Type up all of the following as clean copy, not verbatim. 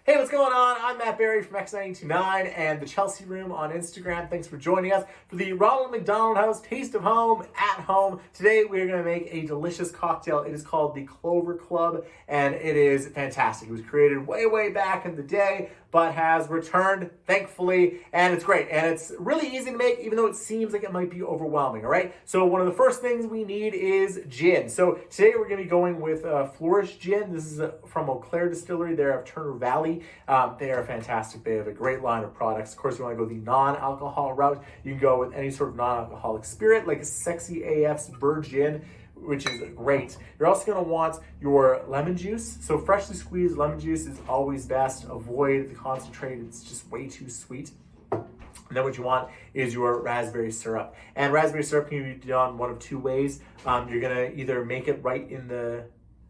Hey, what's going on? I'm Matt Berry from X929 and the Chelsea Room on Instagram. Thanks for joining us for the Ronald McDonald House Taste of Home at Home. Today we're going to make a delicious cocktail. It is called the Clover Club and it is fantastic. It was created way back in the day, but has returned, thankfully, and it's great. And it's really easy to make, even though it seems like it might be overwhelming, all right? So one of the first things we need is gin. So today we're going to be going with Flourish Gin. This is from Eau Claire Distillery there of Turner Valley. They are fantastic. They have a great line of products. Of course, you want to go the non-alcohol route. You can go with any sort of non-alcoholic spirit, like Sexy AF's Bird Gin, which is great. You're also going to want your lemon juice. So freshly squeezed lemon juice is always best. Avoid the concentrate. It's just way too sweet. And then what you want is your raspberry syrup. And raspberry syrup can be done one of two ways. You're going to either make it right in the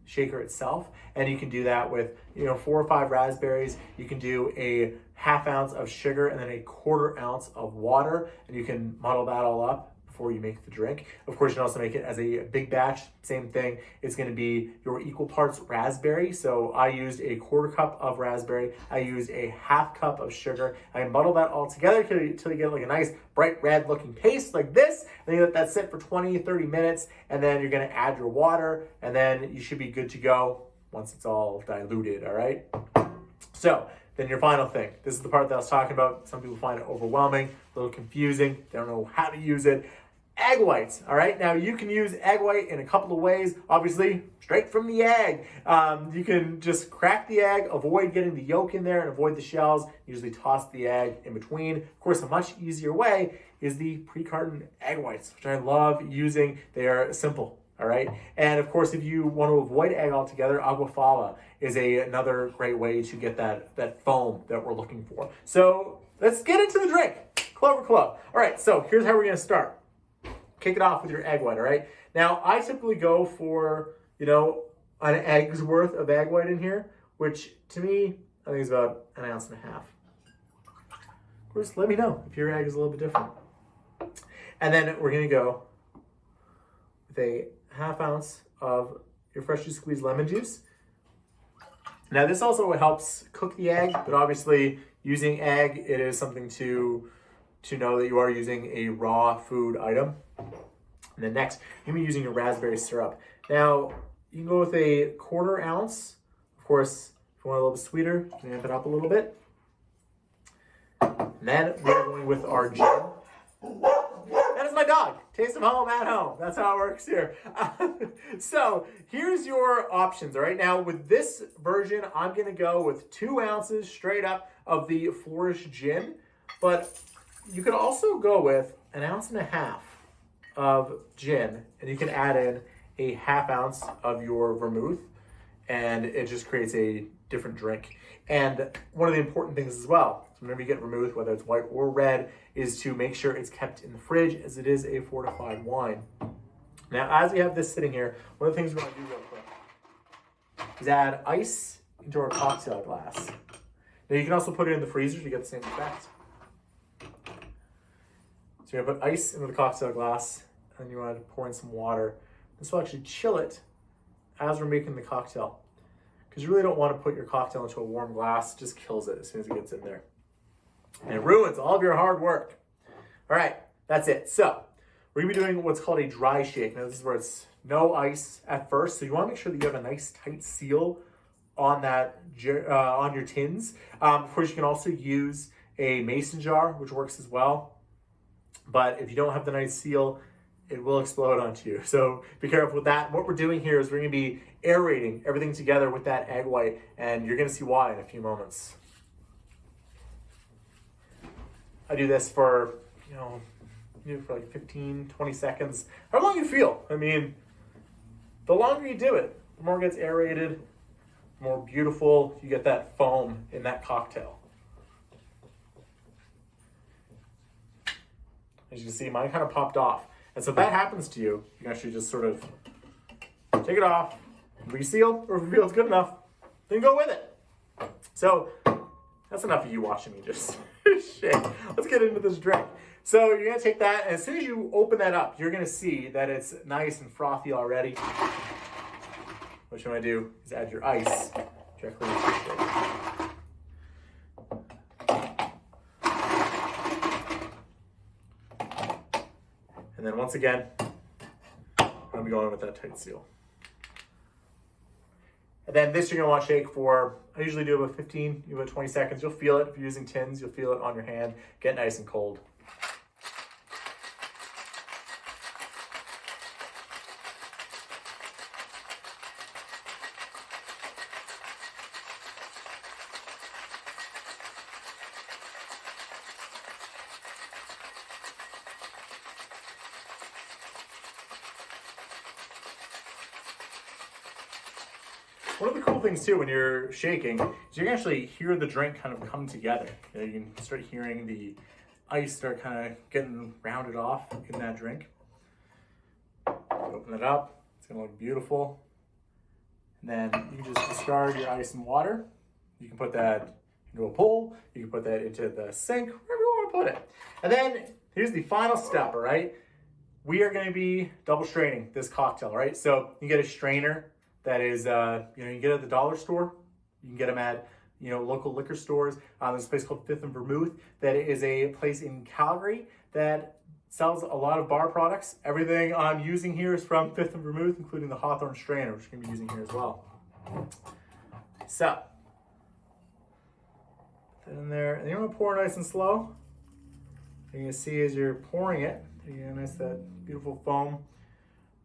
shaker itself, and you can do that with 4 or 5 raspberries. You can do a ½ ounce of sugar and then a ¼ ounce of water, and you can muddle that all up before you make the drink. Of course, you can also make it as a big batch. Same thing. It's going to be your equal parts raspberry. So I used a ¼ cup of raspberry. I used a ½ cup of sugar. I muddle that all together until you get like a nice bright red looking paste like this. Then you let that sit for 20-30 minutes, and then you're going to add your water, and then you should be good to go once it's all diluted. All right. So then your final thing. This is the part that I was talking about. Some people find it overwhelming, a little confusing. They don't know how to use it. Egg whites, all right? Now, you can use egg white in a couple of ways. Obviously, straight from the egg. You can just crack the egg, avoid getting the yolk in there, and avoid the shells. Usually toss the egg in between. Of course, a much easier way is the pre-cartoned egg whites, which I love using. They are simple, all right? And, of course, if you want to avoid egg altogether, aquafaba is another great way to get that foam that we're looking for. So let's get into the drink. Clover Club. All right, so here's how we're going to start. Kick it off with your egg white, all right? Now, I typically go for, an egg's worth of egg white in here, which to me, I think is about 1.5 ounces. Of course, let me know if your egg is a little bit different. And then we're gonna go with a ½ ounce of your freshly squeezed lemon juice. Now, this also helps cook the egg, but obviously using egg, it is something to know that you are using a raw food item. And then next, you're gonna be using your raspberry syrup. Now, you can go with a ¼ ounce. Of course, if you want a little bit sweeter, you can amp it up a little bit. And then we're going with our gin. That is my dog. Taste of home at home. That's how it works here. So here's your options. All right, now with this version, I'm gonna go with 2 ounces straight up of the Flourish Gin, but you could also go with 1.5 ounces of gin, and you can add in a ½ ounce of your vermouth, and it just creates a different drink. And one of the important things as well, so whenever you get vermouth, whether it's white or red, is to make sure it's kept in the fridge, as it is a fortified wine. Now, as we have this sitting here, one of the things we're going to do real quick is add ice into our cocktail glass. Now, you can also put it in the freezer to get the same effect. So you're going to put ice into the cocktail glass, and you want to pour in some water. This will actually chill it as we're making the cocktail, because you really don't want to put your cocktail into a warm glass. It just kills it as soon as it gets in there. And it ruins all of your hard work. All right, that's it. So we're going to be doing what's called a dry shake. Now, this is where it's no ice at first. So you want to make sure that you have a nice tight seal on that on your tins. Of course, you can also use a mason jar, which works as well. But if you don't have the nice seal, it will explode onto you. So be careful with that. What we're doing here is we're going to be aerating everything together with that egg white, and you're going to see why in a few moments. I do this for, for like 15, 20 seconds. How long you feel. I mean, the longer you do it, the more it gets aerated, the more beautiful you get that foam in that cocktail. As you can see, mine kind of popped off. And so if that happens to you, you can actually just sort of take it off, reseal, or if it feels good enough, then go with it. So that's enough of you watching me just shake. Let's get into this drink. So you're gonna take that, and as soon as you open that up, you're gonna see that it's nice and frothy already. What you wanna do is add your ice directly into the shake. And then once again, I'm gonna be going with that tight seal. And then this you're gonna want to shake for, I usually do about 15, about 20 seconds. You'll feel it if you're using tins, you'll feel it on your hand, get nice and cold. One of the cool things too when you're shaking is you can actually hear the drink kind of come together. You can start hearing the ice start kind of getting rounded off in that drink. Open it up, it's gonna look beautiful. And then you can just discard your ice and water. You can put that into a bowl, you can put that into the sink, wherever you want to put it. And then here's the final step, all right? We are gonna be double straining this cocktail, right? So you get a strainer that is, you can get it at the dollar store. You can get them at, local liquor stores. There's a place called Fifth and Vermouth that is a place in Calgary that sells a lot of bar products. Everything I'm using here is from Fifth and Vermouth, including the Hawthorne strainer, which we're gonna be using here as well. So, put that in there. And you're gonna pour nice and slow. You're gonna see as you're pouring it, you get nice, that beautiful foam.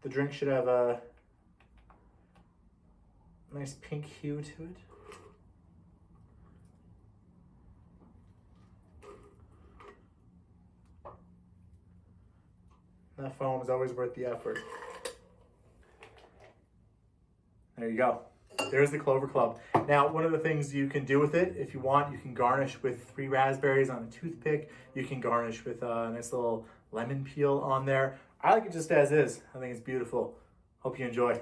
The drink should have a nice pink hue to it. That foam is always worth the effort. There you go. There's the Clover Club. Now, one of the things you can do with it, if you want, you can garnish with 3 raspberries on a toothpick. You can garnish with a nice little lemon peel on there. I like it just as is. I think it's beautiful. Hope you enjoy.